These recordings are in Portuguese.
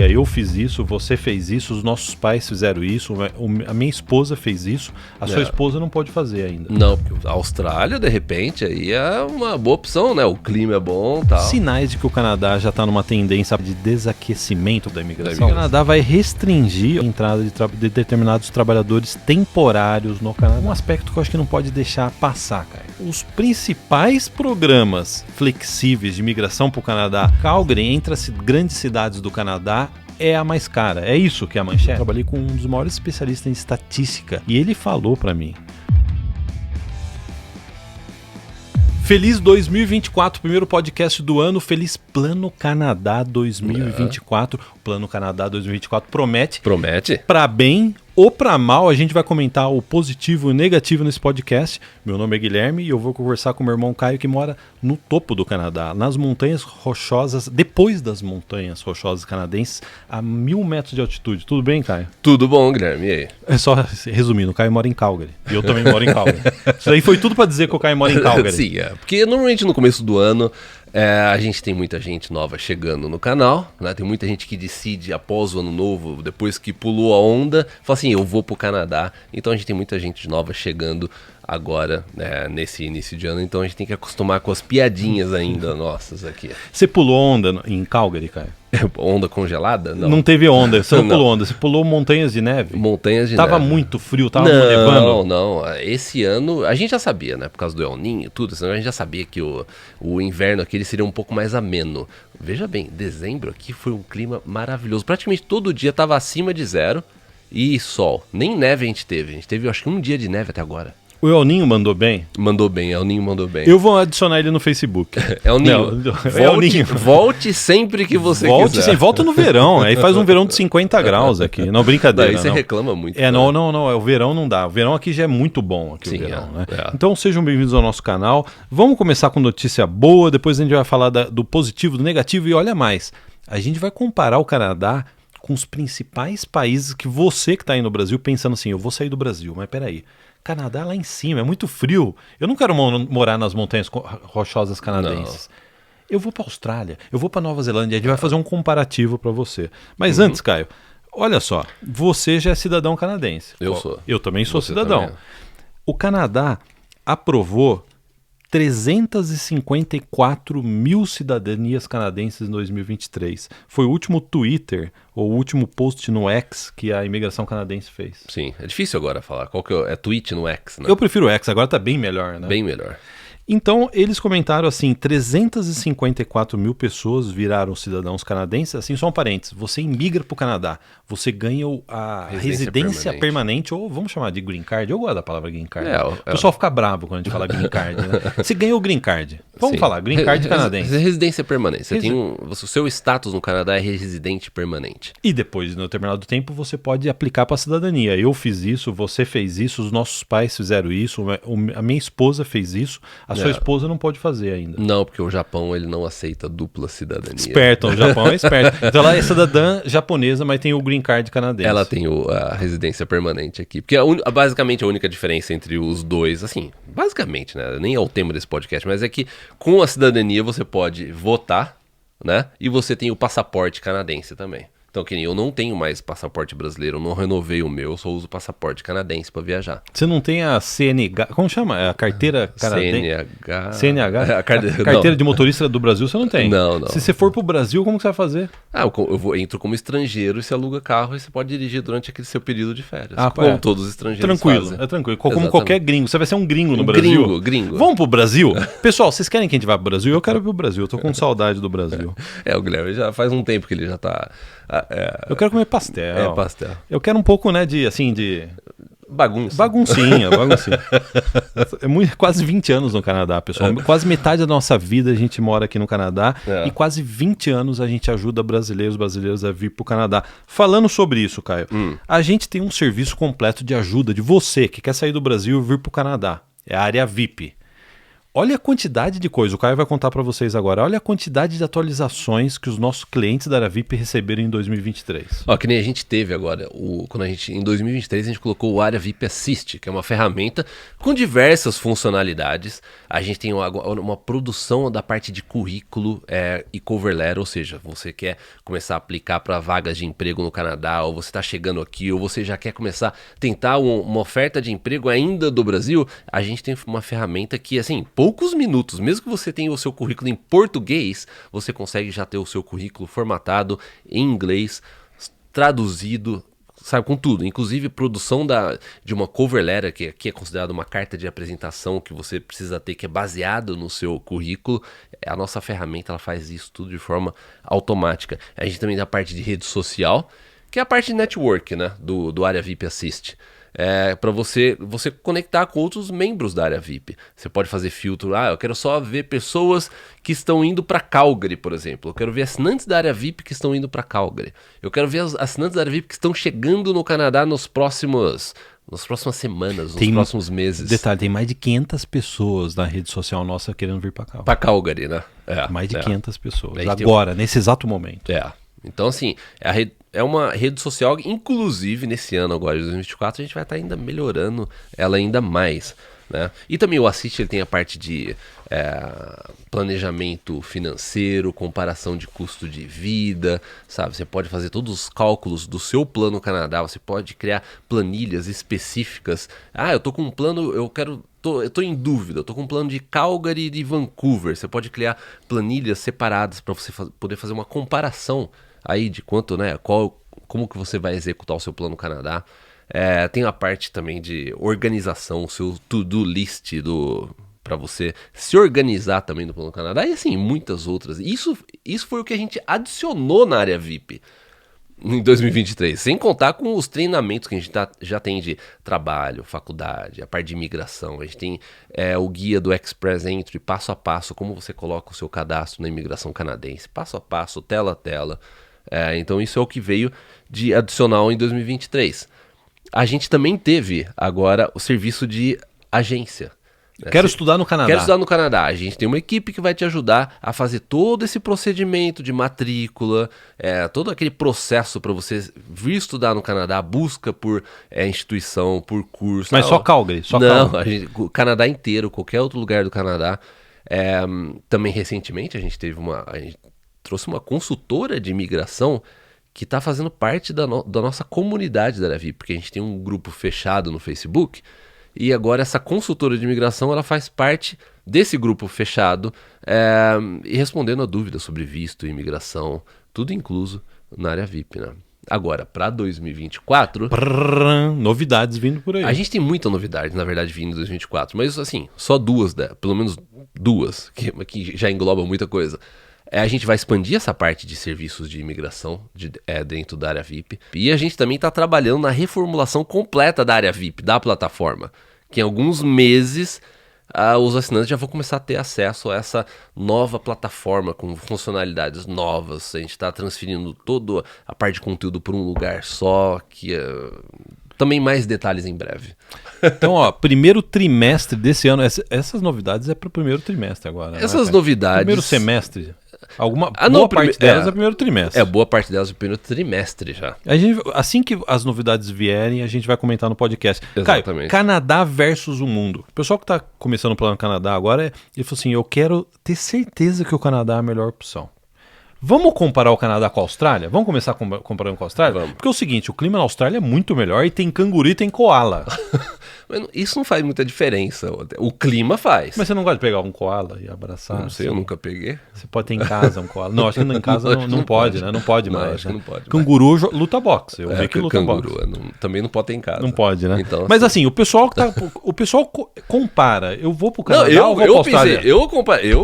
Eu fiz isso, você fez isso, os nossos pais fizeram isso, a minha esposa fez isso, a sua esposa não pode fazer ainda. Não, porque a Austrália, de repente, aí é uma boa opção, né? O clima é bom e tal. Sinais de que o Canadá já está numa tendência de desaquecimento da imigração. O Canadá vai restringir a entrada de determinados trabalhadores temporários no Canadá. Um aspecto que eu acho que não pode deixar passar, cara. Os principais programas flexíveis de imigração para o Canadá, Calgary, entre as grandes cidades do Canadá, é a mais cara. É isso que é a manchete. Eu trabalhei com um dos maiores especialistas em estatística e ele falou para mim: feliz 2024, primeiro podcast do ano, feliz Plano Canadá 2024. O Plano Canadá 2024 promete. Para bem ou para mal, a gente vai comentar o positivo e o negativo nesse podcast. Meu nome é Guilherme e eu vou conversar com meu irmão Caio, que mora no topo do Canadá, nas montanhas rochosas, depois das montanhas rochosas canadenses, a 1.000 metros de altitude. Tudo bem, Caio? Tudo bom, Guilherme, e aí? É só resumindo, o Caio mora em Calgary e eu também moro em Calgary. Isso aí foi tudo para dizer que o Caio mora em Calgary. Sim, porque normalmente no começo do ano a gente tem muita gente nova chegando no canal, né? Tem muita gente que decide após o ano novo, depois que pulou a onda, fala assim, eu vou pro Canadá. Então a gente tem muita gente nova chegando agora, nesse início de ano, então a gente tem que acostumar com as piadinhas ainda nossas aqui. Você pulou onda em Calgary, Caio? Onda congelada? Não teve onda, você não pulou onda, você pulou montanhas de neve? Montanhas de neve. Tava muito frio, tava nevando? Não, esse ano, a gente já sabia, né, por causa do El Niño e tudo, a gente já sabia que o inverno aqui ele seria um pouco mais ameno. Veja bem, dezembro aqui foi um clima maravilhoso, praticamente todo dia tava acima de 0 e sol, nem neve a gente teve acho que um dia de neve até agora. O El Niño mandou bem? Mandou bem, El Niño mandou bem. Eu vou adicionar ele no Facebook. El Niño. Volte sempre que você quiser. Volta no verão, aí faz um verão de 50 graus aqui. Não, brincadeira. Daí você reclama muito. Não, o verão não dá. O verão aqui já é muito bom, aqui. Sim, o verão, né? Então sejam bem-vindos ao nosso canal. Vamos começar com notícia boa, depois a gente vai falar do positivo, do negativo e olha mais. A gente vai comparar o Canadá com os principais países que você que está aí no Brasil pensando assim, eu vou sair do Brasil, mas peraí. Canadá lá em cima, é muito frio. Eu não quero morar nas montanhas rochosas canadenses. Não. Eu vou para a Austrália, eu vou para Nova Zelândia, a gente vai fazer um comparativo para você. Mas antes, Caio, olha só, você já é cidadão canadense. Eu sou. Eu também sou cidadão. Também. O Canadá aprovou 354 mil cidadanias canadenses em 2023. Foi o último Twitter, ou o último post no X que a imigração canadense fez. Sim, é difícil agora falar. Qual que é tweet no X, né? Eu prefiro o X, agora tá bem melhor, né? Bem melhor. Então, eles comentaram assim, 354 mil pessoas viraram cidadãos canadenses. Assim, só um parênteses, você imigra para o Canadá, você ganha a residência permanente, ou vamos chamar de green card, eu gosto da palavra green card. O pessoal fica bravo quando a gente fala green card, né? Você ganha o green card. Vamos falar, green card canadense. Residência permanente. Você tem o seu status no Canadá é residente permanente. E depois, no determinado tempo, você pode aplicar para a cidadania. Eu fiz isso, você fez isso, os nossos pais fizeram isso, a minha esposa fez isso, a sua esposa não pode fazer ainda. Não, porque o Japão ele não aceita dupla cidadania. Esperto, o Japão é esperto. Então ela é cidadã japonesa, mas tem o green card canadense. Ela tem a residência permanente aqui. Porque basicamente a única diferença entre os dois, assim, basicamente, né? Nem é o tema desse podcast, mas é que com a cidadania você pode votar, né? E você tem o passaporte canadense também. Então, que nem eu não tenho mais passaporte brasileiro, eu não renovei o meu, eu só uso passaporte canadense para viajar. Você não tem a CNH, como chama? É a carteira canadense? CNH? A carteira de motorista do Brasil você não tem? Não. Se você for pro Brasil, como que você vai fazer? Eu entro como estrangeiro e você aluga carro e você pode dirigir durante aquele seu período de férias. Como todos os estrangeiros fazem. É tranquilo, como qualquer gringo. Você vai ser um gringo no Brasil. Gringo. Vamos pro Brasil? Pessoal, vocês querem que a gente vá pro Brasil? Eu quero ir pro Brasil, eu tô com saudade do Brasil. O Guilherme já faz um tempo que ele já tá... Eu quero comer pastel. Pastel. Eu quero um pouco, né, de Baguncinha. Quase 20 anos no Canadá, pessoal. Quase metade da nossa vida a gente mora aqui no Canadá e quase 20 anos a gente ajuda brasileiros a vir pro Canadá. Falando sobre isso, Caio, a gente tem um serviço completo de ajuda de você que quer sair do Brasil e vir pro Canadá. É a área VIP. Olha a quantidade de coisa, o Caio vai contar para vocês agora, olha a quantidade de atualizações que os nossos clientes da área VIP receberam em 2023. Ó, que nem a gente teve agora, em 2023 a gente colocou o Área VIP Assist, que é uma ferramenta com diversas funcionalidades. A gente tem uma produção da parte de currículo e cover letter, ou seja, você quer começar a aplicar para vagas de emprego no Canadá, ou você está chegando aqui, ou você já quer começar a tentar uma oferta de emprego ainda do Brasil, a gente tem uma ferramenta que, assim, poucos minutos, mesmo que você tenha o seu currículo em português, você consegue já ter o seu currículo formatado em inglês, traduzido, sabe, com tudo. Inclusive produção de uma cover letter, que aqui é considerada uma carta de apresentação que você precisa ter, que é baseado no seu currículo. A nossa ferramenta ela faz isso tudo de forma automática. A gente também tem a parte de rede social, que é a parte de network, né, do Área VIP Assist. Para você conectar com outros membros da área VIP. Você pode fazer filtro, eu quero só ver pessoas que estão indo para Calgary, por exemplo. Eu quero ver assinantes da área VIP que estão indo para Calgary. Eu quero ver assinantes da área VIP que estão chegando no Canadá nas próximas semanas, nos próximos meses. Detalhe, tem mais de 500 pessoas na rede social nossa querendo vir para Calgary. Para Calgary, né? Mais de 500 pessoas, agora, nesse exato momento. Então, assim, é uma rede social, inclusive nesse ano agora, de 2024, a gente vai estar ainda melhorando ela ainda mais, né? E também o Assist ele tem a parte de planejamento financeiro, comparação de custo de vida, sabe? Você pode fazer todos os cálculos do seu plano Canadá, você pode criar planilhas específicas. Eu tô com um plano, eu tô em dúvida, eu tô com um plano de Calgary e de Vancouver. Você pode criar planilhas separadas para você poder fazer uma comparação aí de quanto, né, como que você vai executar o seu plano Canadá. Tem a parte também de organização, o seu to-do list para você se organizar também no plano Canadá, e assim, muitas outras. Isso foi o que a gente adicionou na área VIP em 2023, sem contar com os treinamentos que a gente já tem de trabalho, faculdade, a parte de imigração. A gente tem o guia do Express Entry, passo a passo, como você coloca o seu cadastro na imigração canadense, passo a passo, tela a tela. Então isso é o que veio de adicional em 2023. A gente também teve agora o serviço de agência. Quero estudar no Canadá. Quero estudar no Canadá. A gente tem uma equipe que vai te ajudar a fazer todo esse procedimento de matrícula, todo aquele processo para você vir estudar no Canadá, busca por instituição, por curso. Mas só Calgary? Não, o Canadá inteiro, qualquer outro lugar do Canadá. Também recentemente a gente trouxe uma consultora de imigração que está fazendo parte da nossa comunidade da área VIP, porque a gente tem um grupo fechado no Facebook, e agora essa consultora de imigração ela faz parte desse grupo fechado e respondendo a dúvidas sobre visto e imigração, tudo incluso na área VIP, né? Agora, para 2024... novidades vindo por aí. A gente tem muita novidade, na verdade, vindo em 2024, mas assim, só duas, pelo menos duas, que já englobam muita coisa. A gente vai expandir essa parte de serviços de imigração dentro da área VIP. E a gente também está trabalhando na reformulação completa da área VIP, da plataforma. Que em alguns meses os assinantes já vão começar a ter acesso a essa nova plataforma com funcionalidades novas. A gente está transferindo toda a parte de conteúdo para um lugar só, também mais detalhes em breve. Então, primeiro trimestre desse ano, essas novidades é para o primeiro trimestre agora. Essas novidades... Primeiro semestre. Boa parte delas é o primeiro trimestre. Boa parte delas é o primeiro trimestre já. Assim que as novidades vierem, a gente vai comentar no podcast. Exatamente. Caio, Canadá versus o mundo. O pessoal que está começando o plano Canadá agora, ele falou assim, eu quero ter certeza que o Canadá é a melhor opção. Vamos comparar o Canadá com a Austrália? Vamos começar comparando com a Austrália? Vamos. Porque é o seguinte, o clima na Austrália é muito melhor e tem canguru e tem koala. Mas isso não faz muita diferença. O clima faz. Mas você não gosta de pegar um koala e abraçar? Não sei, eu nunca peguei. Você pode ter em casa um koala. Não, acho que em casa não pode, né? Não pode mais. Acho que não pode. Canguru luta boxe. Eu vi que luta canguru, boxe. Também não pode ter em casa. Não pode, né? Então, mas assim, o pessoal compara. Eu vou pro Canadá ou vou pra Austrália?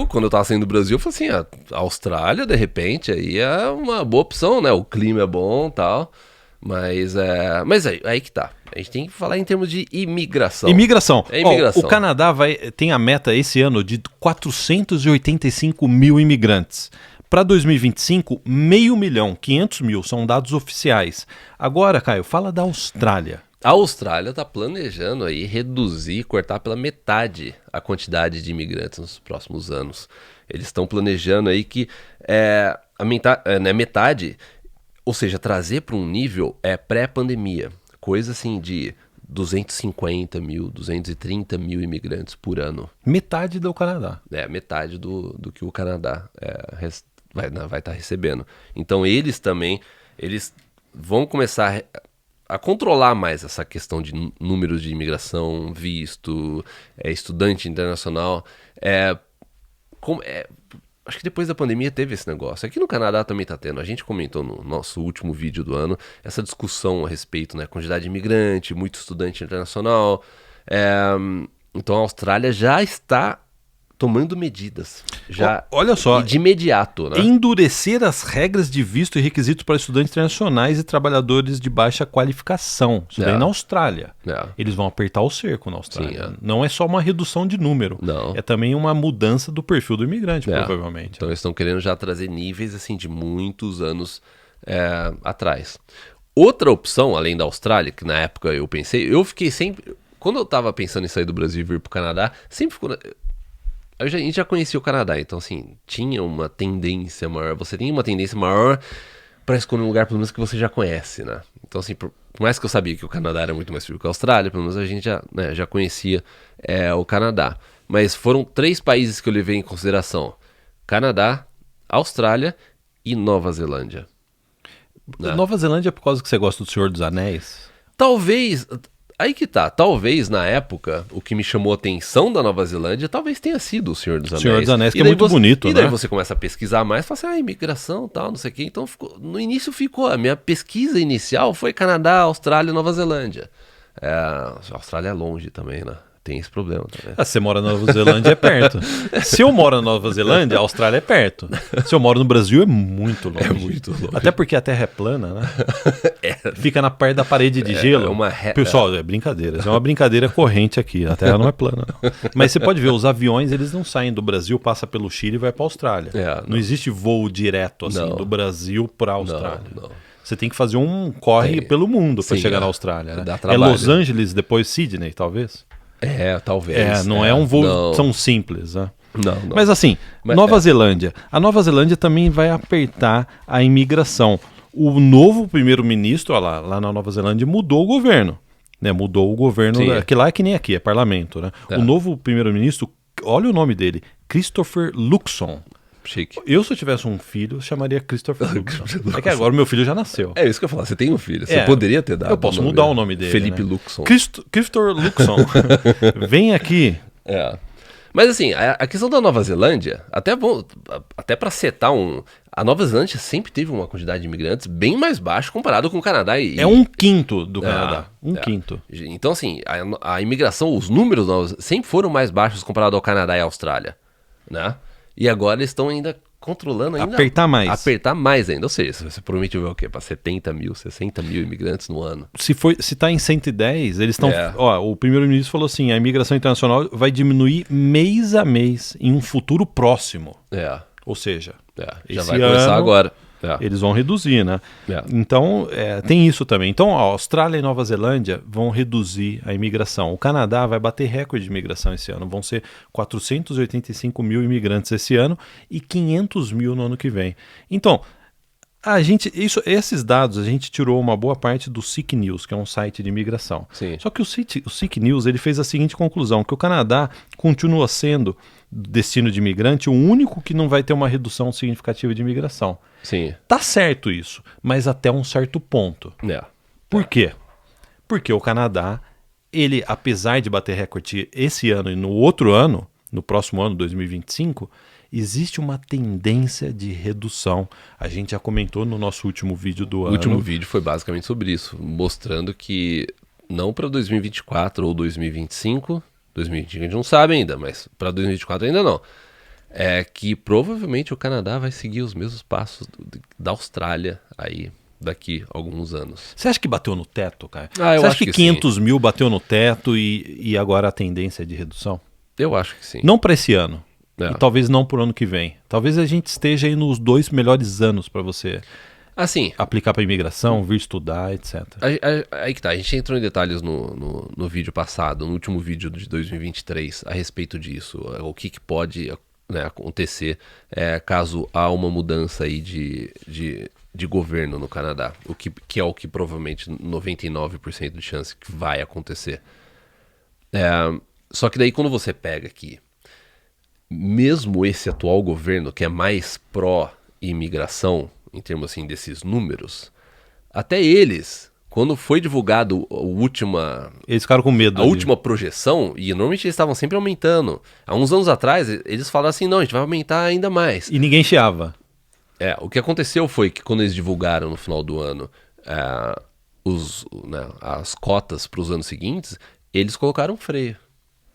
Quando eu tava saindo do Brasil, eu falei assim, a Austrália, de repente, aí é uma boa opção, né? O clima é bom e tal. Mas aí que tá. A gente tem que falar em termos de imigração. Imigração. Imigração. O Canadá tem a meta esse ano de 485 mil imigrantes. Para 2025, 500 mil são dados oficiais. Agora, Caio, fala da Austrália. A Austrália está planejando aí reduzir, cortar pela metade a quantidade de imigrantes nos próximos anos. Eles estão planejando aí que metade, ou seja, trazer para um nível pré-pandemia, coisa assim de 250 mil, 230 mil imigrantes por ano. Metade do Canadá. Metade do que o Canadá vai estar recebendo. Então eles vão começar a controlar mais essa questão de números de imigração, visto, estudante internacional. Acho que depois da pandemia teve esse negócio. Aqui no Canadá também está tendo. A gente comentou no nosso último vídeo do ano essa discussão a respeito, né? Quantidade de imigrante, muito estudante internacional. Então a Austrália já está tomando medidas. Olha só, de imediato, né? Endurecer as regras de visto e requisitos para estudantes internacionais e trabalhadores de baixa qualificação. Isso daí na Austrália. Eles vão apertar o cerco na Austrália. Sim, Não é só uma redução de número. Não. É também uma mudança do perfil do imigrante, provavelmente. Então eles estão querendo já trazer níveis assim de muitos anos atrás. Outra opção, além da Austrália, que na época eu pensei, eu fiquei sempre... Quando eu estava pensando em sair do Brasil e vir para o Canadá, sempre ficou... A gente já conhecia o Canadá, então assim, tinha uma tendência maior, você tem uma tendência maior para escolher um lugar, pelo menos, que você já conhece, né? Então assim, por mais que eu sabia que o Canadá era muito mais frio que a Austrália, pelo menos a gente já conhecia o Canadá. Mas foram 3 países que eu levei em consideração: Canadá, Austrália e Nova Zelândia. Nova Zelândia é por causa que você gosta do Senhor dos Anéis? Talvez... Aí que tá, talvez na época o que me chamou a atenção da Nova Zelândia talvez tenha sido o Senhor dos Anéis. Senhor dos Anéis, que é muito bonito, né? E daí você começa a pesquisar mais, fala assim, imigração, tal, não sei o quê. Então no início a minha pesquisa inicial foi Canadá, Austrália e Nova Zelândia. A Austrália é longe também, né? Tem esse problema também. Se você mora na Nova Zelândia, é perto. Se eu moro na Nova Zelândia, a Austrália é perto. Se eu moro no Brasil, é muito longe. É muito longe. Até porque a Terra é plana, né? Fica na parte da parede de gelo. Pessoal, é brincadeira. É uma brincadeira corrente aqui. A Terra não é plana, não. Mas você pode ver, os aviões, eles não saem do Brasil, passa pelo Chile e vai para a Austrália. Não existe voo direto, assim, do Brasil para a Austrália. Não. Você tem que fazer um corre pelo mundo para chegar na Austrália, né? É Los Angeles, depois Sydney, talvez? Talvez. Não é um voo tão simples, né? Não. Mas assim, Nova Zelândia. A Nova Zelândia também vai apertar a imigração. O novo primeiro-ministro, lá na Nova Zelândia, mudou o governo. Né? Mudou o governo, que lá é que nem aqui, é parlamento. Né? O novo primeiro-ministro, olha o nome dele, Christopher Luxon. Chique. Eu, se eu tivesse um filho, chamaria Christopher Luxon. É que agora o meu filho já nasceu. É isso que eu ia falar, você tem um filho, você poderia ter dado. Eu posso mudar o nome dele. Felipe Luxon. Christopher Luxon. Vem aqui. Mas assim, a questão da Nova Zelândia, até para setar a Nova Zelândia sempre teve uma quantidade de imigrantes bem mais baixa comparado com o Canadá. É um quinto do Canadá. Quinto. Então assim, a imigração, os números sempre foram mais baixos comparado ao Canadá e à Austrália, né? E agora eles estão ainda controlando ainda... Apertar mais ainda. Ou seja, você prometeu o quê? Para 70 mil, 60 mil imigrantes no ano. Se tá em 110, eles estão... O primeiro-ministro falou assim, a imigração internacional vai diminuir mês a mês em um futuro próximo. Ou seja... Já vai começar agora. Eles vão reduzir, né? Então, tem isso também. Então, a Austrália e Nova Zelândia vão reduzir a imigração. O Canadá vai bater recorde de imigração esse ano. Vão ser 485 mil imigrantes esse ano e 500 mil no ano que vem. Então, esses dados a gente tirou uma boa parte do Seek News, que é um site de imigração. Sim. Só que o Seek News ele fez a seguinte conclusão, que o Canadá continua sendo destino de imigrante o único que não vai ter uma redução significativa de imigração. Sim. Tá certo isso, mas até um certo ponto. Por quê? Porque o Canadá, ele, apesar de bater recorde esse ano e no outro ano, no próximo ano, 2025, existe uma tendência de redução. A gente já comentou no nosso último vídeo do ano. O último vídeo foi basicamente sobre isso, mostrando que não para 2024 ou 2025, 2025 a gente não sabe ainda, mas para 2024 ainda não. É que provavelmente o Canadá vai seguir os mesmos passos da Austrália aí daqui a alguns anos. Você acha que bateu no teto, cara? Você acha que 500 mil bateu no teto e agora a tendência é de redução? Eu acho que sim. Não para esse ano. E talvez não por ano que vem. Talvez a gente esteja aí nos 2 melhores anos para você Assim, aplicar para imigração, vir estudar, etc. Aí que tá, a gente entrou em detalhes no vídeo passado, no último vídeo de 2023, a respeito disso, o que pode, né, acontecer caso há uma mudança aí de governo no Canadá, que é o que provavelmente 99% de chance que vai acontecer. Só que daí quando você pega aqui, mesmo esse atual governo, que é mais pró-imigração, em termos assim desses números, até eles, quando foi divulgado eles ficaram com medo. A última projeção, e normalmente eles estavam sempre aumentando. Há uns anos atrás, eles falaram assim, não, a gente vai aumentar ainda mais. E ninguém chiava. O que aconteceu foi que quando eles divulgaram no final do ano as cotas para os anos seguintes, eles colocaram freio.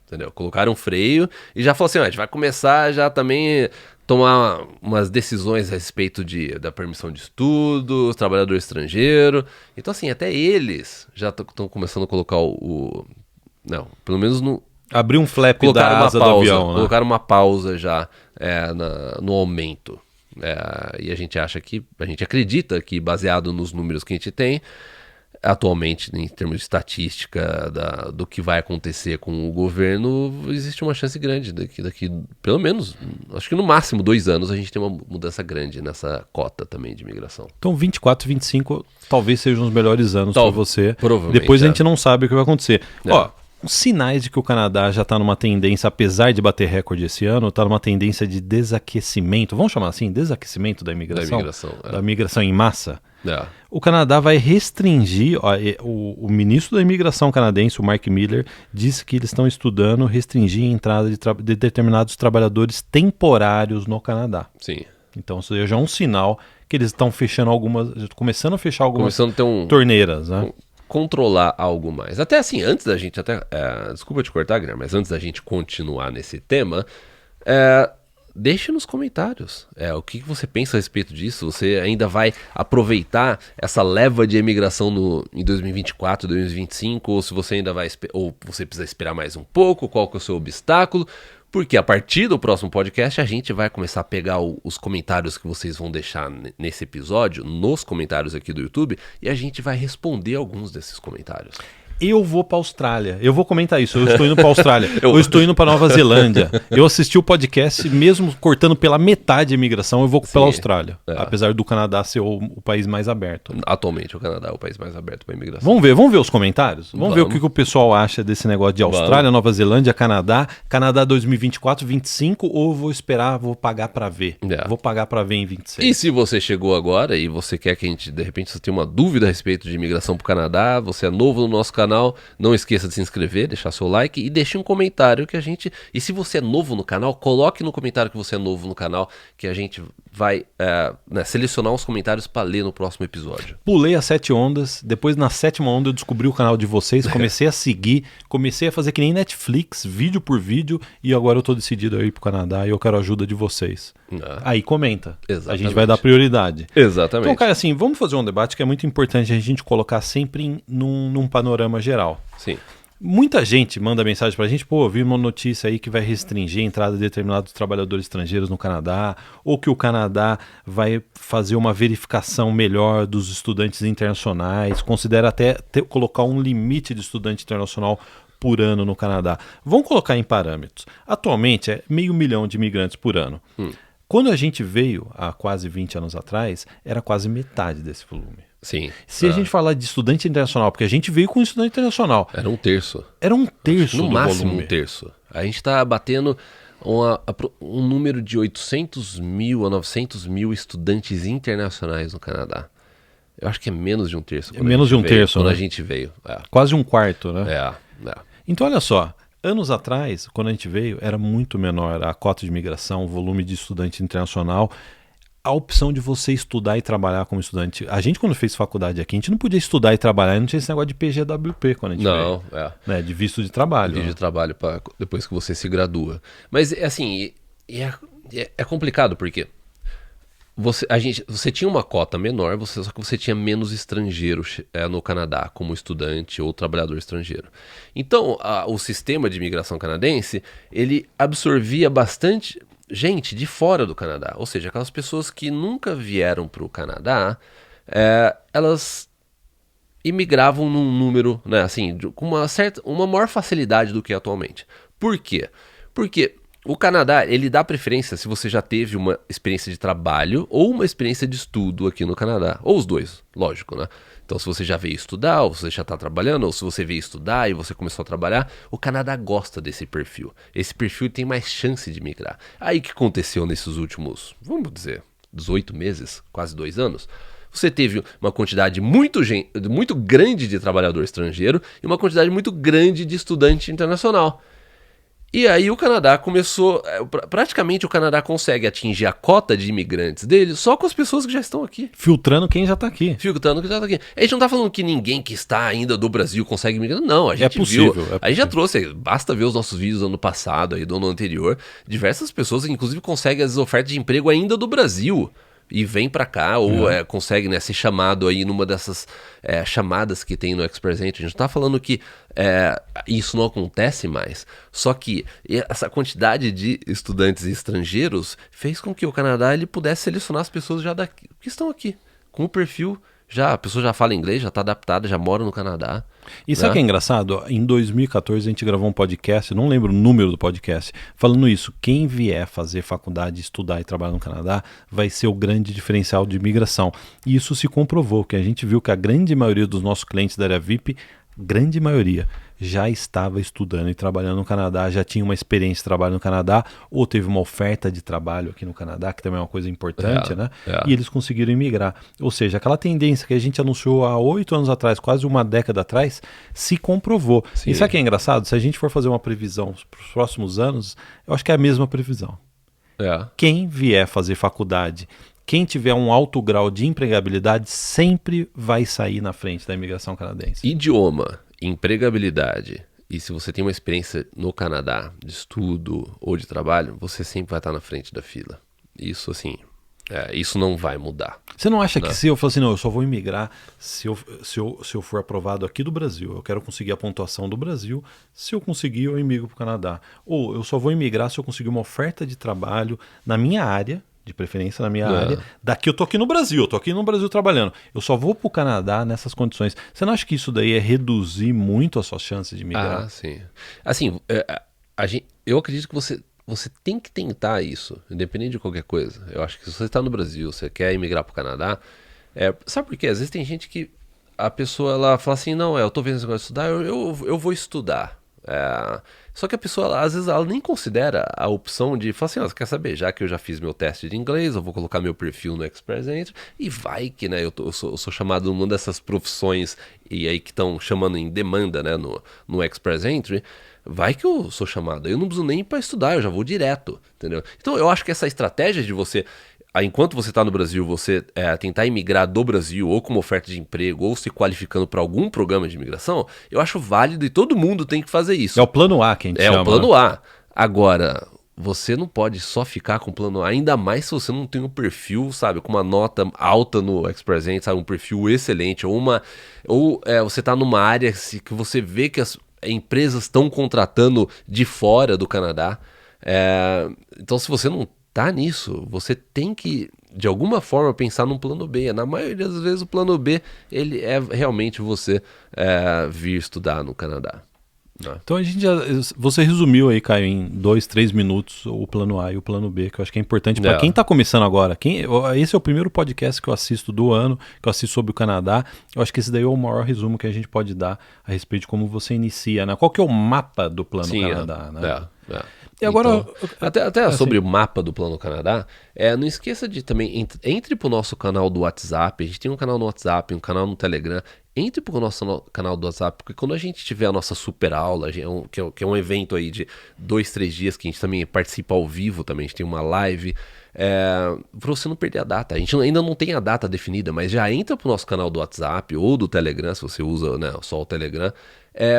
Entendeu? Colocaram freio e já falou assim, a gente vai começar já também tomar umas decisões a respeito da permissão de estudo, trabalhador estrangeiro. Então, assim, até eles já estão começando a colocar não, pelo menos no... Abrir um flap da asa do avião, né? Colocaram uma pausa já no aumento. E a gente acredita que, baseado nos números que a gente tem, atualmente, em termos de estatística do que vai acontecer com o governo, existe uma chance grande daqui pelo menos, acho que no máximo 2 anos, a gente tem uma mudança grande nessa cota também de imigração. Então 24, 25 talvez sejam os melhores anos para você. Provavelmente. Depois a gente não sabe o que vai acontecer. Os sinais de que o Canadá já está numa tendência, apesar de bater recorde esse ano, está numa tendência de desaquecimento, vamos chamar assim, desaquecimento da imigração? Da migração em massa. O Canadá vai restringir, o ministro da imigração canadense, o Mark Miller, disse que eles estão estudando restringir a entrada de determinados trabalhadores temporários no Canadá. Sim. Então isso já é um sinal que eles estão fechando começando a fechar algumas torneiras, né? Controlar algo mais. Até assim, antes da gente desculpa te cortar, Guilherme, mas antes da gente continuar nesse tema, deixe nos comentários o que você pensa a respeito disso. Você ainda vai aproveitar essa leva de imigração em 2024, 2025, ou se você ainda ou você precisa esperar mais um pouco, qual que é o seu obstáculo? Porque a partir do próximo podcast a gente vai começar a pegar os comentários que vocês vão deixar nesse episódio, nos comentários aqui do YouTube, e a gente vai responder alguns desses comentários. Eu vou para a Austrália. Eu vou comentar isso. Eu estou indo para a Austrália. Eu estou indo para Nova Zelândia. Eu assisti o podcast, mesmo cortando pela metade a imigração, eu vou pela Austrália. Apesar do Canadá ser o país mais aberto. Atualmente o Canadá é o país mais aberto para imigração. Vamos ver os comentários? Vamos ver o que o pessoal acha desse negócio de Austrália, Nova Zelândia, Canadá 2024, 25, ou vou pagar para ver. Vou pagar para ver em 26. E se você chegou agora e você quer que a gente, de repente, você tem uma dúvida a respeito de imigração para o Canadá, você é novo no nosso canal, não esqueça de se inscrever, deixar seu like e deixe um comentário que a gente... E se você é novo no canal, coloque no comentário que você é novo no canal, que a gente vai selecionar uns comentários para ler no próximo episódio. Pulei as 7 ondas, depois na 7ª onda eu descobri o canal de vocês, comecei a seguir, comecei a fazer que nem Netflix, vídeo por vídeo, e agora eu tô decidido a ir pro Canadá e eu quero a ajuda de vocês. Aí comenta. Exatamente. A gente vai dar prioridade. Exatamente. Então, cara, assim, vamos fazer um debate que é muito importante a gente colocar sempre num panorama geral. Sim. Muita gente manda mensagem pra gente, vi uma notícia aí que vai restringir a entrada de determinados trabalhadores estrangeiros no Canadá, ou que o Canadá vai fazer uma verificação melhor dos estudantes internacionais, considera até colocar um limite de estudante internacional por ano no Canadá. Vamos colocar em parâmetros. Atualmente é 500 mil de imigrantes por ano. Quando a gente veio, há quase 20 anos atrás, era quase metade desse volume. Sim. Se a gente falar de estudante internacional, porque a gente veio com estudante internacional. Era um terço. Era um terço no do máximo volume. Um terço. A gente está batendo um número de 800 mil a 900 mil estudantes internacionais no Canadá. Eu acho que é menos de um terço. Menos de um terço, quando né? a gente veio. Quase um quarto, né? É. Então, olha só. Anos atrás, quando a gente veio, era muito menor a cota de imigração, o volume de estudante internacional. A opção de você estudar e trabalhar como estudante. A gente, quando fez faculdade aqui, a gente não podia estudar e trabalhar, não tinha esse negócio de PGWP quando a gente veio. Né? De visto de trabalho. Visto de trabalho depois que você se gradua. Mas, assim, é complicado, porque você tinha uma cota menor, só que você tinha menos estrangeiros no Canadá, como estudante ou trabalhador estrangeiro. Então, o sistema de imigração canadense, ele absorvia bastante gente de fora do Canadá, ou seja, aquelas pessoas que nunca vieram para o Canadá, elas imigravam num número, né, assim, com uma maior facilidade do que atualmente. Por quê? Porque o Canadá, ele dá preferência se você já teve uma experiência de trabalho ou uma experiência de estudo aqui no Canadá. Ou os dois, lógico, né? Então, se você já veio estudar, ou você já está trabalhando, ou se você veio estudar e você começou a trabalhar, o Canadá gosta desse perfil. Esse perfil tem mais chance de migrar. Aí o que aconteceu nesses últimos, vamos dizer, 18 meses, quase 2 anos? Você teve uma quantidade muito grande de trabalhador estrangeiro e uma quantidade muito grande de estudante internacional. E aí o Canadá começou, praticamente o Canadá consegue atingir a cota de imigrantes dele só com as pessoas que já estão aqui. Filtrando quem já está aqui. Filtrando quem já está aqui. A gente não está falando que ninguém que está ainda do Brasil consegue migrar, não, a gente possível, viu. A gente já trouxe, basta ver os nossos vídeos do ano passado, aí, do ano anterior, diversas pessoas inclusive conseguem as ofertas de emprego ainda do Brasil. E vem pra cá, ou consegue, né, ser chamado aí numa dessas chamadas que tem no Express Entry. A gente não tá falando que isso não acontece mais. Só que essa quantidade de estudantes estrangeiros fez com que o Canadá ele pudesse selecionar as pessoas já daqui, que estão aqui, com o perfil. A pessoa já fala inglês, já está adaptada, já mora no Canadá. E sabe o que é engraçado? Em 2014 a gente gravou um podcast, não lembro o número do podcast, falando isso. Quem vier fazer faculdade, estudar e trabalhar no Canadá vai ser o grande diferencial de imigração. E isso se comprovou, que a gente viu que a grande maioria dos nossos clientes da área VIP, grande maioria, já estava estudando e trabalhando no Canadá, já tinha uma experiência de trabalho no Canadá, ou teve uma oferta de trabalho aqui no Canadá, que também é uma coisa importante, né? E eles conseguiram imigrar. Ou seja, aquela tendência que a gente anunciou há 8 anos atrás, quase uma década atrás, se comprovou. Sim. E sabe o que é engraçado? Se a gente for fazer uma previsão para os próximos anos, eu acho que é a mesma previsão. Quem vier fazer faculdade, quem tiver um alto grau de empregabilidade, sempre vai sair na frente da imigração canadense. Idioma, empregabilidade, e se você tem uma experiência no Canadá de estudo ou de trabalho, você sempre vai estar na frente da fila. Isso assim, isso não vai mudar. Você não acha que se eu falar assim, não, eu só vou imigrar se eu for aprovado aqui do Brasil, eu quero conseguir a pontuação do Brasil, se eu conseguir eu imigro para o Canadá. Ou eu só vou imigrar se eu conseguir uma oferta de trabalho na minha área, de preferência na minha área, daqui eu tô aqui no Brasil, trabalhando. Eu só vou pro Canadá nessas condições. Você não acha que isso daí é reduzir muito as suas chances de migrar? Ah, sim. Assim, eu acredito que você tem que tentar isso, independente de qualquer coisa. Eu acho que se você está no Brasil, você quer imigrar pro Canadá, sabe por quê? Às vezes tem gente que a pessoa ela fala assim, não, eu tô vendo esse negócio de estudar, eu vou estudar. Só que a pessoa, às vezes, ela nem considera a opção de falar assim, quer saber, já que eu já fiz meu teste de inglês, eu vou colocar meu perfil no Express Entry, e vai que, né, eu sou chamado numa dessas profissões, e aí que estão chamando em demanda, né, no Express Entry, vai que eu sou chamado, eu não preciso nem ir para estudar, eu já vou direto, entendeu? Então eu acho que essa estratégia de você, enquanto você está no Brasil, você tentar imigrar do Brasil ou com uma oferta de emprego ou se qualificando para algum programa de imigração, eu acho válido e todo mundo tem que fazer isso. É o plano A que a gente chama. É o plano A. Agora, você não pode só ficar com o plano A, ainda mais se você não tem um perfil, sabe, com uma nota alta no Express Entry, sabe, um perfil excelente, ou você está numa área que você vê que as empresas estão contratando de fora do Canadá. Então, se você não tá nisso, você tem que, de alguma forma, pensar num plano B. Na maioria das vezes, o plano B ele é realmente você vir estudar no Canadá. Então você resumiu aí, Caio, em 2, 3 minutos o plano A e o plano B, que eu acho que é importante para quem está começando agora. Esse é o primeiro podcast que eu assisto do ano, que eu assisto sobre o Canadá. Eu acho que esse daí é o maior resumo que a gente pode dar a respeito de como você inicia, né? Qual que é o mapa do plano Canadá, né? E agora, então, até sobre o mapa do Plano Canadá, não esqueça de também, entre pro nosso canal do WhatsApp, a gente tem um canal no WhatsApp, um canal no Telegram, entre pro nosso canal do WhatsApp, porque quando a gente tiver a nossa super aula, que é um evento aí de 2, 3 dias, que a gente também participa ao vivo também, a gente tem uma live, para você não perder a data. A gente ainda não tem a data definida, mas já entra pro nosso canal do WhatsApp ou do Telegram, se você usa, né, só o Telegram,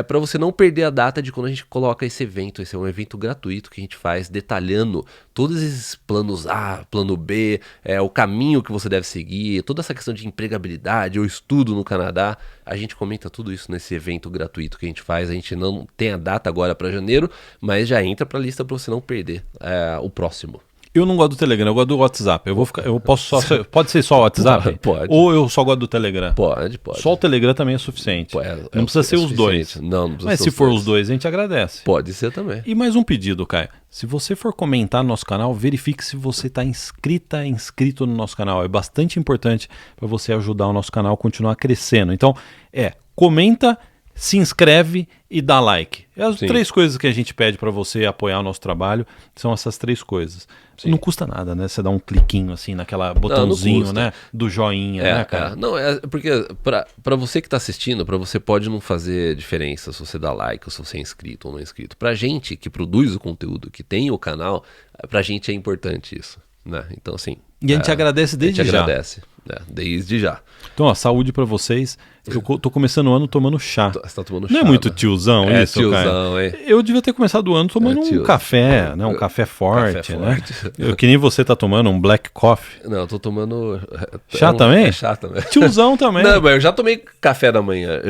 para você não perder a data de quando a gente coloca esse evento. Esse é um evento gratuito que a gente faz detalhando todos esses planos A, plano B, o caminho que você deve seguir, toda essa questão de empregabilidade ou estudo no Canadá. A gente comenta tudo isso nesse evento gratuito que a gente faz. A gente não tem a data agora para janeiro, mas já entra para a lista para você não perder o próximo. Eu não gosto do Telegram, eu gosto do WhatsApp. Pode ser só o WhatsApp? Pode. Ou eu só gosto do Telegram? Pode. Só o Telegram também é suficiente. Não precisa ser os dois. Não precisa Mas se for os dois, a gente agradece. Pode ser também. E mais um pedido, Caio. Se você for comentar no nosso canal, verifique se você está inscrito no nosso canal. É bastante importante para você ajudar o nosso canal a continuar crescendo. Então, comenta, se inscreve e dá like. As 3 coisas que a gente pede para você apoiar o nosso trabalho são essas 3 coisas. Não custa nada, né? Você dá um cliquinho assim naquela botãozinho, né? Do joinha, né, cara? Não, porque para você que tá assistindo, para você pode não fazer diferença se você dá like ou se você é inscrito ou não é inscrito. Pra gente que produz o conteúdo, que tem o canal, pra gente é importante isso, né? Então, assim... E a gente agradece desde já. Desde já. Então, saúde pra vocês. Eu tô começando o ano tomando chá. Você tá tomando chá. Não é muito tiozão isso, tiozão, cara? Eu devia ter começado o ano tomando um café, né? Um café forte, né? Que nem você tá tomando um black coffee. Não, eu tô tomando... Chá também? Chá também. Tiozão também. Não, mas eu já tomei café da manhã.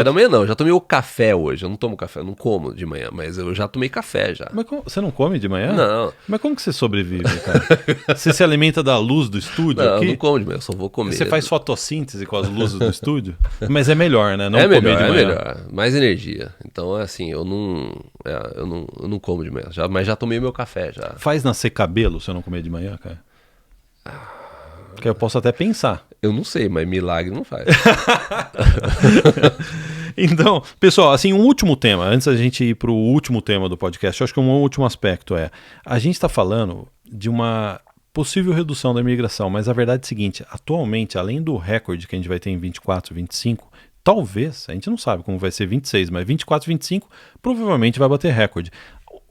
Da manhã não, eu já tomei o café hoje. Eu não tomo café, eu não como de manhã, mas eu já tomei café já. Mas você não come de manhã? Não. Mas como que você sobrevive, cara? Você se alimenta da luz do estúdio aqui? Eu não como de manhã, eu só vou comer. Você faz fotossíntese com as luzes do estúdio? Mas é melhor, né? Não comer de manhã. É melhor, mais energia. Então, assim, eu não como de manhã, mas já tomei meu café já. Faz nascer cabelo se eu não comer de manhã, cara? Que eu posso até pensar. Eu não sei, mas milagre não faz. Então, pessoal, assim, um último tema, antes da gente ir para o último tema do podcast, eu acho que um último aspecto a gente está falando de uma possível redução da imigração, mas a verdade é a seguinte, atualmente, além do recorde que a gente vai ter em 24, 25, talvez, a gente não sabe como vai ser 26, mas 24, 25 provavelmente vai bater recorde.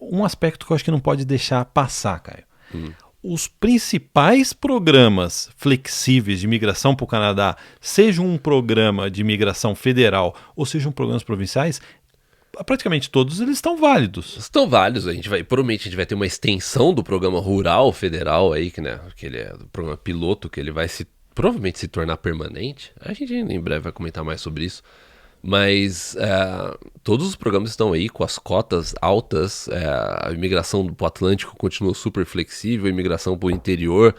Um aspecto que eu acho que não pode deixar passar, Caio. Os principais programas flexíveis de migração para o Canadá, seja um programa de migração federal ou sejam programas provinciais, praticamente todos eles estão válidos. Estão válidos, provavelmente a gente vai ter uma extensão do programa rural federal aí, que ele é do programa piloto, que ele vai provavelmente se tornar permanente. A gente em breve vai comentar mais sobre isso. Mas todos os programas estão aí com as cotas altas, a imigração para o Atlântico continua super flexível, a imigração para o interior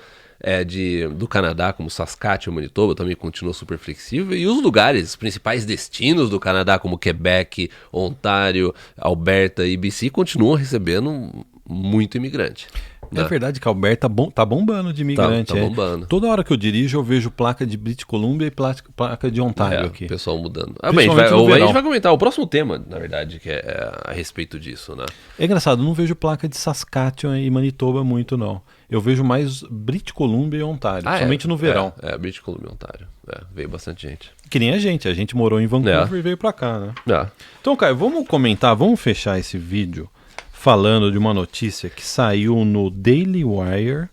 do Canadá, como Saskatchewan, Manitoba, também continua super flexível, e os lugares, os principais destinos do Canadá, como Quebec, Ontário, Alberta e BC, continuam recebendo muito imigrante. É verdade que a Alberta tá bombando de imigrante. Tá bombando. Toda hora que eu dirijo eu vejo placa de British Columbia e placa de Ontário aqui. O pessoal mudando. A gente vai comentar o próximo tema, na verdade, que é a respeito disso, né? É engraçado, eu não vejo placa de Saskatchewan e Manitoba muito, não. Eu vejo mais British Columbia e Ontário, somente no verão. British Columbia e Ontário. Veio bastante gente. Que nem a gente morou em Vancouver e veio pra cá, né? Então, Caio, vamos comentar, vamos fechar esse vídeo falando de uma notícia que saiu no Daily Wire,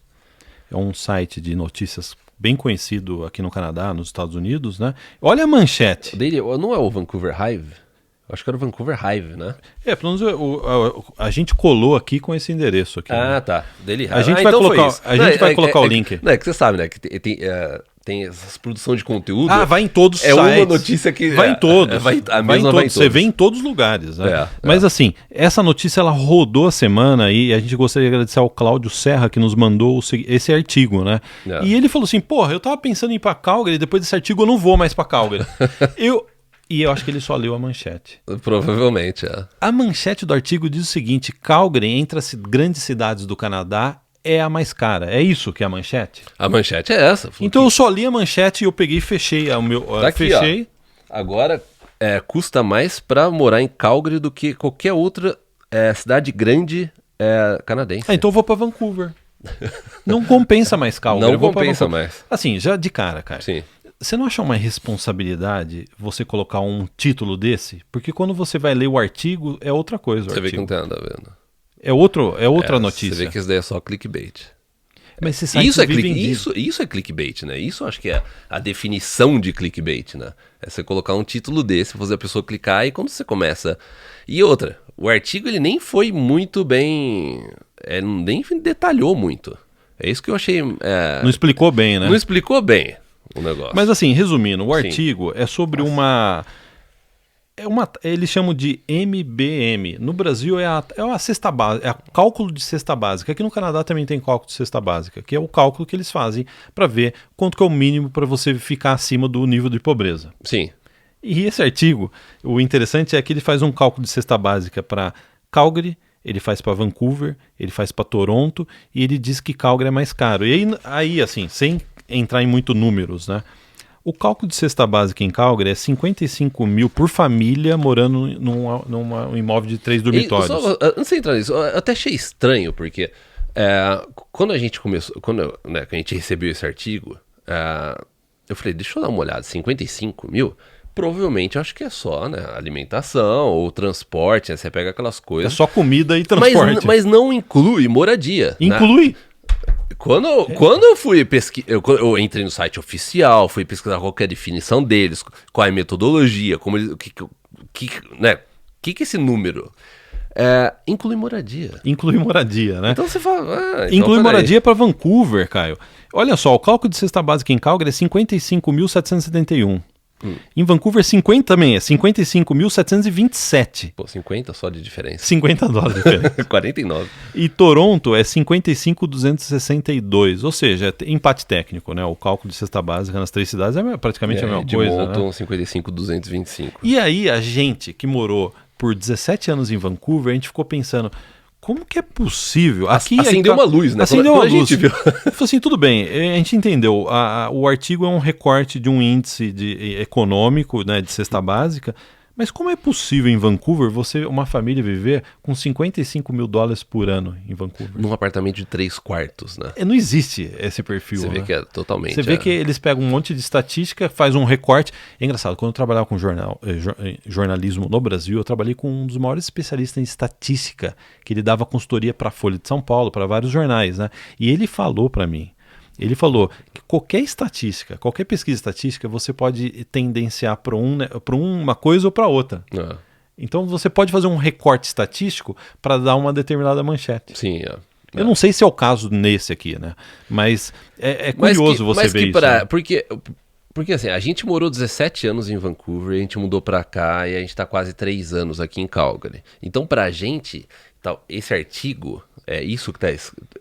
é um site de notícias bem conhecido aqui no Canadá, nos Estados Unidos, né? Olha a manchete. Não é o Vancouver Hive? Acho que era o Vancouver Hive, né? Pelo menos a gente colou aqui com esse endereço aqui. Ah, né? Tá. Daily Hive. A gente vai colocar o link. Não, é que você sabe, né? Que tem essa produção de conteúdo. Vai em todos os sites. É uma notícia que... Vai em todos. Vai em todos. Você vê em todos os lugares. Né? Mas assim, essa notícia ela rodou a semana e a gente gostaria de agradecer ao Cláudio Serra que nos mandou esse artigo, né? E ele falou assim, eu tava pensando em ir pra Calgary, depois desse artigo eu não vou mais pra Calgary. E eu acho que ele só leu a manchete. Provavelmente, A manchete do artigo diz o seguinte, Calgary, entre as grandes cidades do Canadá, é a mais cara. É isso que é a manchete? A manchete é essa. Então eu só li a manchete e eu peguei e fechei. Tá aqui, fechei. Agora, custa mais pra morar em Calgary do que qualquer outra cidade grande canadense. Então eu vou pra Vancouver. Não compensa mais Calgary. Não compensa mais. Assim, já de cara, cara. Sim. Você não acha uma responsabilidade você colocar um título desse? Porque quando você vai ler o artigo, é outra coisa. Você vê que não tem nada a ver, né? É outra notícia. Você vê que isso daí é só clickbait. Mas isso é clickbait, né? Isso eu acho que é a definição de clickbait, né? É você colocar um título desse, fazer a pessoa clicar e quando você começa... E outra, o artigo ele nem foi muito bem... nem detalhou muito. É isso que eu achei... Não explicou bem, né? Não explicou bem o negócio. Mas assim, resumindo, o artigo é sobre uma Eles chamam de MBM. No Brasil é a cesta básica, é o cálculo de cesta básica. Aqui no Canadá também tem cálculo de cesta básica, que é o cálculo que eles fazem para ver quanto que é o mínimo para você ficar acima do nível de pobreza. Sim. E esse artigo, o interessante é que ele faz um cálculo de cesta básica para Calgary, ele faz para Vancouver, ele faz para Toronto, e ele diz que Calgary é mais caro. E aí assim, sem entrar em muito números, né? O cálculo de cesta básica em Calgary é 55 mil por família morando num imóvel de 3 dormitórios. Não sei entrar nisso, eu até achei estranho, porque quando a gente começou, quando a gente recebeu esse artigo, eu falei, deixa eu dar uma olhada, 55 mil? Provavelmente eu acho que é só, né, alimentação ou transporte, né, você pega aquelas coisas. É só comida e transporte. Mas não inclui moradia. Inclui. Né? Quando eu fui pesquisar, eu entrei no site oficial, fui pesquisar qual que é a definição deles, qual é a metodologia, como eles, o que esse número inclui moradia. Inclui moradia, né? Então você fala... inclui moradia para Vancouver, Caio. Olha só, o cálculo de cesta básica em Calgary é 55.771. Em Vancouver, 50 também, é 55.727. Pô, 50 só de diferença. $50 de diferença. 49. E Toronto é 55.262, ou seja, é empate técnico, né? O cálculo de cesta básica nas 3 cidades é praticamente a mesma coisa. Edmonton, né? 55.225. E aí, a gente que morou por 17 anos em Vancouver, a gente ficou pensando... Como que é possível? Acendeu uma luz, né? Acendeu uma luz. Eu falei assim, tudo bem, a gente entendeu. O artigo é um recorte de um índice econômico, né, de cesta básica, mas como é possível em Vancouver uma família viver com $55 mil por ano em Vancouver? Num apartamento de 3 quartos, né? Não existe esse perfil. Você vê que é totalmente... Você vê que eles pegam um monte de estatística, faz um recorte. É engraçado, quando eu trabalhava com jornalismo no Brasil, eu trabalhei com um dos maiores especialistas em estatística, que ele dava consultoria para a Folha de São Paulo, para vários jornais, né? E ele falou para mim, que qualquer estatística, qualquer pesquisa estatística, você pode tendenciar para uma coisa ou para outra. Então você pode fazer um recorte estatístico para dar uma determinada manchete. Sim, Eu não sei se é o caso nesse aqui, né? Mas é curioso você ver isso. Né? Porque assim, a gente morou 17 anos em Vancouver, a gente mudou para cá e a gente tá quase 3 anos aqui em Calgary. Então pra gente, esse artigo... isso que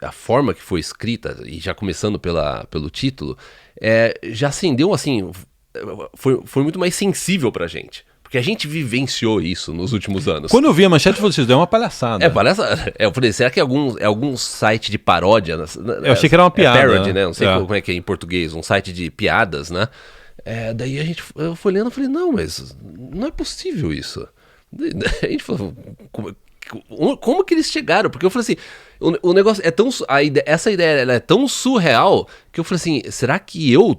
a forma que foi escrita, e já começando pelo título, já acendeu assim, foi muito mais sensível pra gente. Porque a gente vivenciou isso nos últimos anos. Quando eu vi a manchete, eu falei, vocês deu uma palhaçada. Palhaçada. Eu falei, será que é algum site de paródia? Eu achei que era uma piada. Parody, né? Não sei como é que é em português, um site de piadas, né? Daí eu fui olhando e falei, não, mas não é possível isso. A gente falou... Como que eles chegaram? Porque eu falei assim, o negócio é tão... essa ideia ela é tão surreal que eu falei assim, será que eu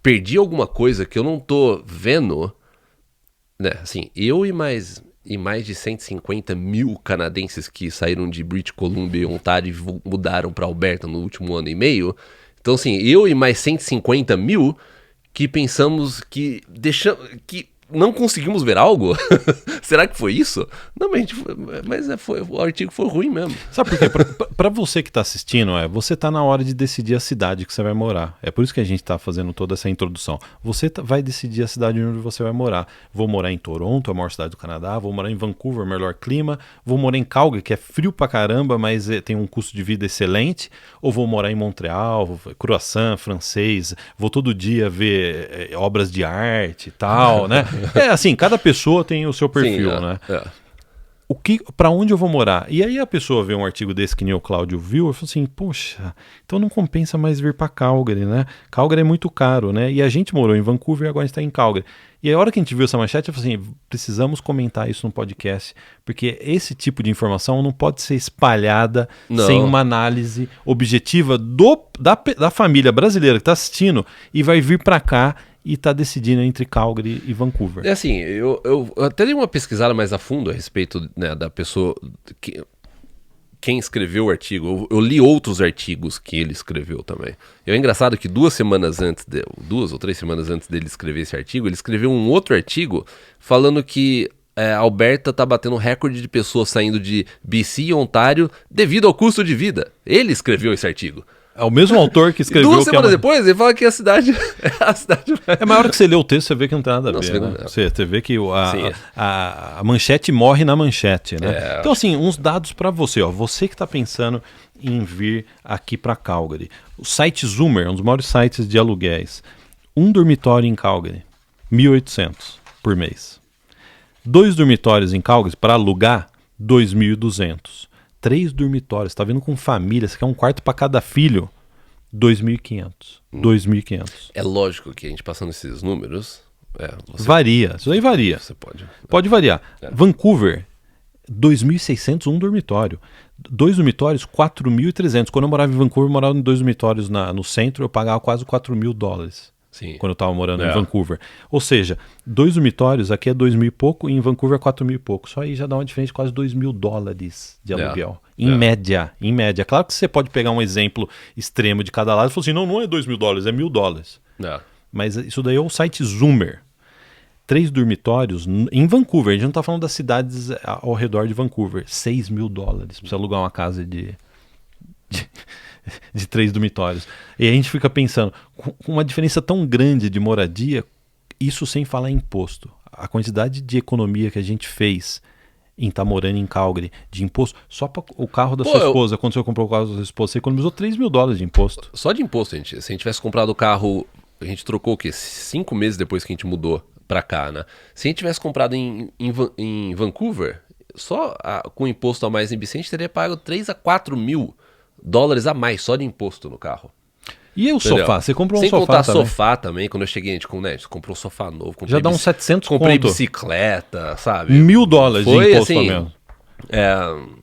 perdi alguma coisa que eu não tô vendo? Né? Assim, eu e mais de 150 mil canadenses que saíram de British Columbia e Ontário e mudaram para Alberta no último ano e meio. Então assim, eu e mais 150 mil que pensamos que não conseguimos ver algo? Será que foi isso? Não, mas o artigo foi ruim mesmo. Sabe por quê? Pra você que está assistindo, você está na hora de decidir a cidade que você vai morar. É por isso que a gente está fazendo toda essa introdução. Você vai decidir a cidade onde você vai morar. Vou morar em Toronto, a maior cidade do Canadá. Vou morar em Vancouver, melhor clima. Vou morar em Calgary, que é frio pra caramba, mas tem um custo de vida excelente. Ou vou morar em Montreal, croissant, francês. Vou todo dia ver obras de arte e tal, né? Assim, cada pessoa tem o seu perfil, né? Para onde eu vou morar? E aí a pessoa vê um artigo desse que nem o Cláudio viu e fala assim, poxa, então não compensa mais vir para Calgary, né? Calgary é muito caro, né? E a gente morou em Vancouver e agora a gente está em Calgary. E a hora que a gente viu essa manchete, eu falei assim, precisamos comentar isso no podcast, porque esse tipo de informação não pode ser espalhada sem uma análise objetiva da família brasileira que está assistindo e vai vir para cá e tá decidindo entre Calgary e Vancouver. Assim, eu até dei uma pesquisada mais a fundo a respeito, né, da pessoa, quem escreveu o artigo. Eu li outros artigos que ele escreveu também. E é engraçado que 2 ou 3 semanas antes dele escrever esse artigo, ele escreveu um outro artigo falando que Alberta tá batendo recorde de pessoas saindo de BC e Ontário devido ao custo de vida. Ele escreveu esse artigo. É o mesmo autor que escreveu... 2 semanas depois, ele fala que a cidade... É maior que você lê o texto, você vê que não tem nada a ver, né? Você vê que a manchete morre na manchete, né? Então, assim, uns dados para você, ó. Você que está pensando em vir aqui para Calgary. O site Zoomer, um dos maiores sites de aluguéis. Um dormitório em Calgary, 1.800 por mês. 2 dormitórios em Calgary para alugar, 2.200. 3 dormitórios, tá vindo com família, você quer um quarto para cada filho, 2.500. 2.500. É lógico que a gente passando esses números... Varia, isso aí varia. Você pode variar. Vancouver, 2.600 um dormitório. 2 dormitórios, 4.300. Quando eu morava em Vancouver, eu morava em 2 dormitórios no centro, eu pagava quase $4.000. Sim. Quando eu estava morando em Vancouver. Ou seja, 2 dormitórios, aqui é 2.000 e pouco, e em Vancouver é 4.000 e pouco. Só aí já dá uma diferença de quase $2.000 de aluguel. Em média. Claro que você pode pegar um exemplo extremo de cada lado e falar assim, não é $2.000, é $1.000. Mas isso daí é o site Zoomer. 3 dormitórios em Vancouver. A gente não está falando das cidades ao redor de Vancouver. $6.000 para você alugar uma casa de 3 dormitórios. E a gente fica pensando, com uma diferença tão grande de moradia, isso sem falar em imposto. A quantidade de economia que a gente fez em estar morando em Calgary, de imposto, só para o carro da sua esposa, quando você comprou o carro da sua esposa, você economizou $3.000 de imposto. Só de imposto, gente. Se a gente tivesse comprado o carro, a gente trocou o quê? 5 meses depois que a gente mudou para cá, né? Se a gente tivesse comprado em Vancouver, só com imposto a mais em BC, a gente teria pago $3 a $4.000 a mais só de imposto no carro. E o sofá? Você comprou um sofá também? Sem contar sofá também. Quando eu cheguei, a gente comprou um sofá novo. Já dá uns 700 comprei conto. Bicicleta, sabe? $1.000 de imposto assim, mesmo.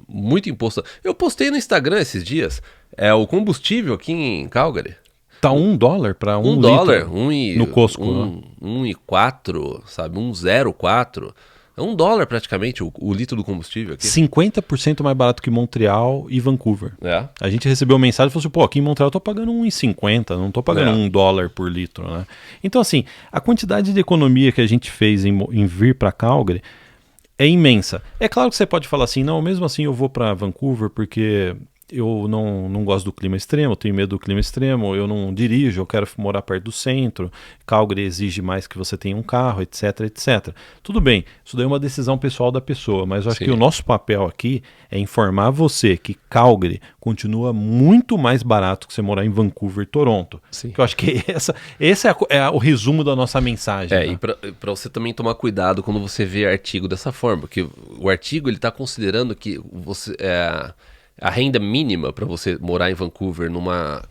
Muito imposto. Eu postei no Instagram esses dias. O combustível aqui em Calgary. Tá $1 para $1 litro no Costco. 1,4, sabe? 1,04. É $1 praticamente o litro do combustível aqui. 50% mais barato que Montreal e Vancouver. A gente recebeu mensagem e falou assim, aqui em Montreal eu tô pagando 1,50, não tô pagando $1 por litro, né? Então, assim, a quantidade de economia que a gente fez em vir para Calgary é imensa. É claro que você pode falar assim, não, mesmo assim eu vou para Vancouver porque eu não gosto do clima extremo, eu tenho medo do clima extremo, eu não dirijo, eu quero morar perto do centro, Calgary exige mais que você tenha um carro, etc, etc. Tudo bem, isso daí é uma decisão pessoal da pessoa, mas eu acho que o nosso papel aqui é informar você que Calgary continua muito mais barato que você morar em Vancouver e Toronto. Sim. Que eu acho que esse é o resumo da nossa mensagem. E para você também tomar cuidado quando você vê artigo dessa forma, porque o artigo ele está considerando que você... A renda mínima para você morar em Vancouver numa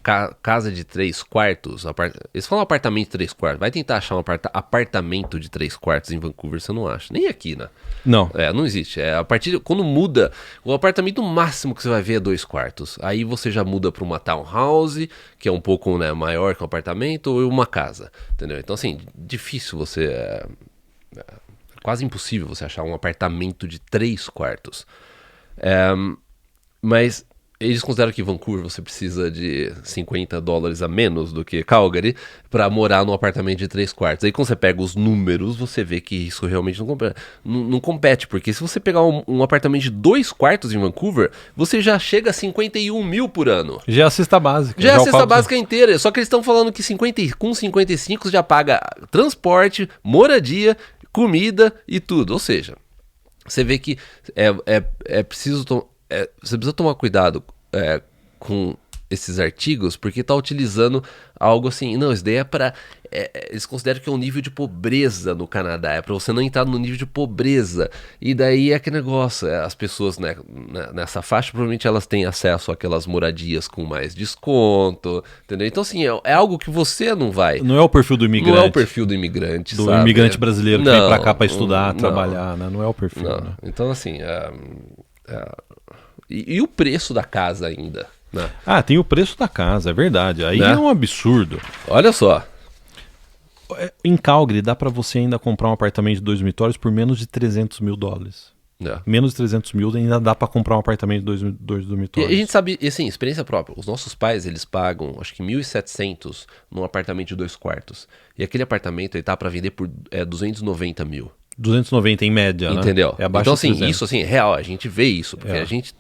casa de 3 quartos, eles falam apartamento de 3 quartos, vai tentar achar um apartamento de 3 quartos em Vancouver, você não acha, nem aqui, né? Não. Não existe, a partir quando muda, o apartamento máximo que você vai ver é 2 quartos, aí você já muda para uma townhouse, que é um pouco maior que um apartamento, ou uma casa, entendeu? Então assim, difícil você, quase impossível você achar um apartamento de 3 quartos. Mas eles consideram que em Vancouver você precisa de $50 a menos do que Calgary para morar num apartamento de 3 quartos. Aí quando você pega os números, você vê que isso realmente não compete. Porque se você pegar um apartamento de 2 quartos em Vancouver, você já chega a 51 mil por ano. Já é a cesta básica. Já é a cesta básica inteira. Só que eles estão falando que com 55 você já paga transporte, moradia, comida e tudo. Ou seja, você vê que é preciso... você precisa tomar cuidado com esses artigos, porque está utilizando algo assim, não, isso daí é para... eles consideram que é um nível de pobreza no Canadá, é para você não entrar no nível de pobreza, e daí é aquele negócio, as pessoas nessa faixa, provavelmente elas têm acesso àquelas moradias com mais desconto, entendeu? Então assim, é algo que você não vai... Não é o perfil do imigrante. Não é o perfil do imigrante, do sabe? Imigrante brasileiro que vem para cá para estudar, trabalhar, né? Não é o perfil, né? Então assim... E o preço da casa ainda, né? Tem o preço da casa, é verdade. Aí é um absurdo. Olha só. Em Calgary dá para você ainda comprar um apartamento de 2 dormitórios por menos de $300 mil. Menos de 300 mil ainda dá para comprar um apartamento de 2 dormitórios. E a gente sabe, assim, experiência própria. Os nossos pais, eles pagam, acho que $1.700 num apartamento de 2 quartos. E aquele apartamento ele tá para vender por 290 mil. 290 em média, entendeu? Né? Então assim, isso assim, é real, a gente vê isso, porque a gente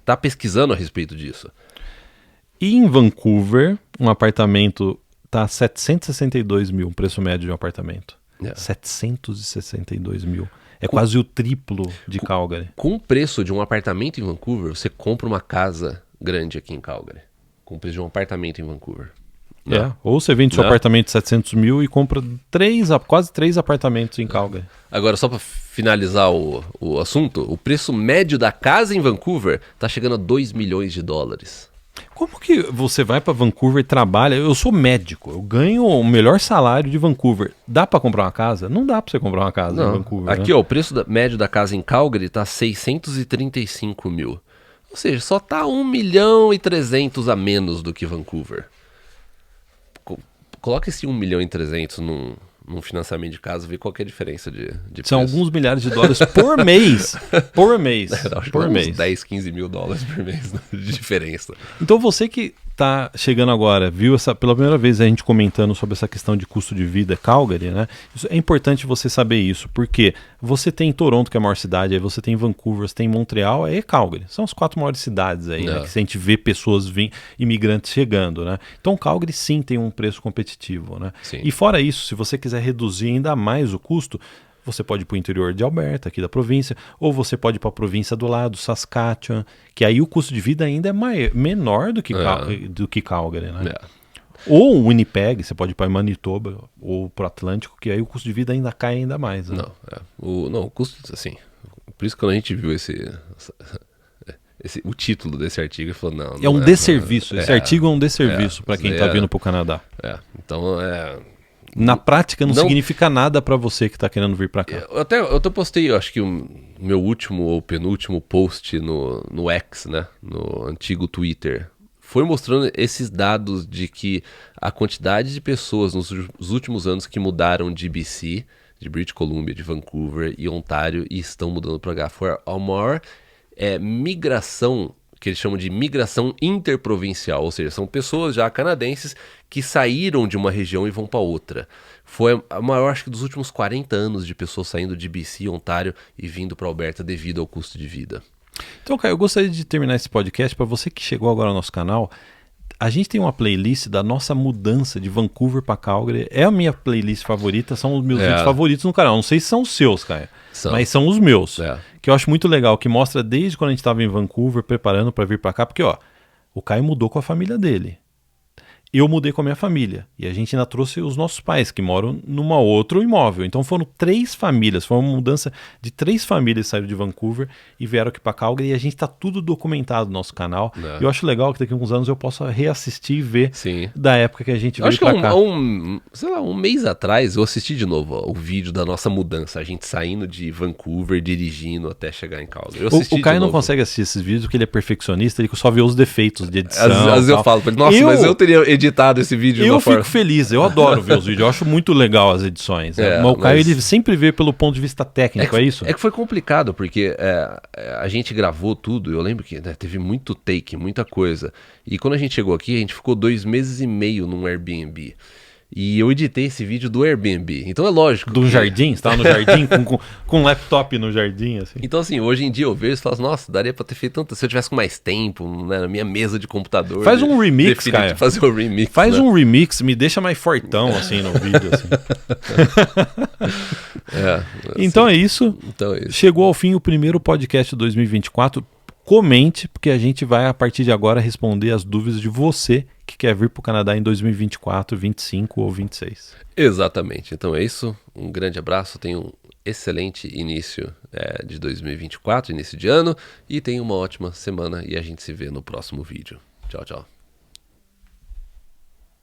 tá pesquisando a respeito disso. E em Vancouver, um apartamento tá 762 mil, o preço médio de um apartamento. 762 mil. É quase o triplo de Calgary. Com o preço de um apartamento em Vancouver, você compra uma casa grande aqui em Calgary. Com o preço de um apartamento em Vancouver. Ou você vende seu apartamento de 700 mil e compra quase 3 apartamentos em Calgary. Agora, só para finalizar o assunto, o preço médio da casa em Vancouver tá chegando a 2 milhões de dólares. Como que você vai para Vancouver e trabalha? Eu sou médico, eu ganho o melhor salário de Vancouver. Dá para comprar uma casa? Não dá para você comprar uma casa em Vancouver. Aqui, o preço médio da casa em Calgary tá 635 mil. Ou seja, só tá 1 milhão e 300 a menos do que Vancouver. Coloca esse 1 milhão e 300 num financiamento de casa, vê qual que é a diferença de preço. São alguns milhares de dólares por mês. Por mês. Por mês. 10, 15 mil dólares por mês de diferença. Então você que tá chegando agora, viu pela primeira vez a gente comentando sobre essa questão de custo de vida Calgary, né? É importante você saber isso, porque você tem Toronto, que é a maior cidade, aí você tem Vancouver, você tem Montreal, aí é Calgary. São as 4 maiores cidades aí, né? Que a gente vê pessoas imigrantes chegando, né? Então Calgary sim tem um preço competitivo, né? Sim. E fora isso, se você quiser reduzir ainda mais o custo, você pode ir para o interior de Alberta, aqui da província, ou você pode ir para a província do lado, Saskatchewan, que aí o custo de vida ainda é menor do que Calgary, né? Ou Winnipeg, você pode ir para Manitoba ou para o Atlântico, que aí o custo de vida ainda cai ainda mais. Né? O custo, assim, por isso que quando a gente viu o título desse artigo, ele falou, não é um desserviço, esse artigo é um desserviço para quem está vindo para o Canadá. Então, na prática não significa nada para você que está querendo vir para cá. Eu até postei, eu acho que o meu último ou penúltimo post no X, né, no antigo Twitter, foi mostrando esses dados de que a quantidade de pessoas nos últimos anos que mudaram de BC, de British Columbia, de Vancouver e Ontário e estão mudando para cá, foi a maior migração, que eles chamam de migração interprovincial, ou seja, são pessoas já canadenses que saíram de uma região e vão para outra. Foi a maior, acho que dos últimos 40 anos de pessoas saindo de BC, Ontário e vindo para Alberta devido ao custo de vida. Então, Caio, eu gostaria de terminar esse podcast para você que chegou agora ao nosso canal. A gente tem uma playlist da nossa mudança de Vancouver para Calgary. É a minha playlist favorita, são os meus vídeos favoritos no canal. Não sei se são os seus, Caio, mas são os meus. Que eu acho muito legal, que mostra desde quando a gente estava em Vancouver, preparando para vir para cá. Porque, o Caio mudou com a família dele. Eu mudei com a minha família. E a gente ainda trouxe os nossos pais, que moram num outro imóvel. Então foram 3 famílias. Foi uma mudança de 3 famílias que saíram de Vancouver e vieram aqui para Calgary. E a gente está tudo documentado no nosso canal. E eu acho legal que daqui a uns anos eu possa reassistir e ver da época que a gente veio para cá. Sei lá, um mês atrás eu assisti de novo o vídeo da nossa mudança. A gente saindo de Vancouver, dirigindo até chegar em Calgary. O Caio não consegue assistir esses vídeos porque ele é perfeccionista. Ele só vê os defeitos de edição. Às vezes eu falo para ele, nossa, mas eu teria editado esse vídeo. Eu fico feliz, eu adoro ver os vídeos, eu acho muito legal as edições. Mas o Caio ele sempre vê pelo ponto de vista técnico, é isso? É que foi complicado, porque a gente gravou tudo, eu lembro que teve muito take, muita coisa. E quando a gente chegou aqui, a gente ficou 2 meses e meio num Airbnb. E eu editei esse vídeo do Airbnb. Então é lógico. Do jardim? Você tava no jardim com um laptop no jardim, assim. Então, assim, hoje em dia eu vejo e falo, nossa, daria pra ter feito tanto. Se eu tivesse com mais tempo, né, na minha mesa de computador. Faz um remix, cara. Fazer um remix. Faz um remix, me deixa mais fortão, assim, no vídeo, assim. Então é isso. Chegou ao fim o primeiro podcast de 2024. Comente, porque a gente vai, a partir de agora, responder as dúvidas de você que quer vir para o Canadá em 2024, 25 ou 26. Exatamente. Então é isso. Um grande abraço. Tenha um excelente início de 2024, início de ano. E tenha uma ótima semana. E a gente se vê no próximo vídeo. Tchau, tchau.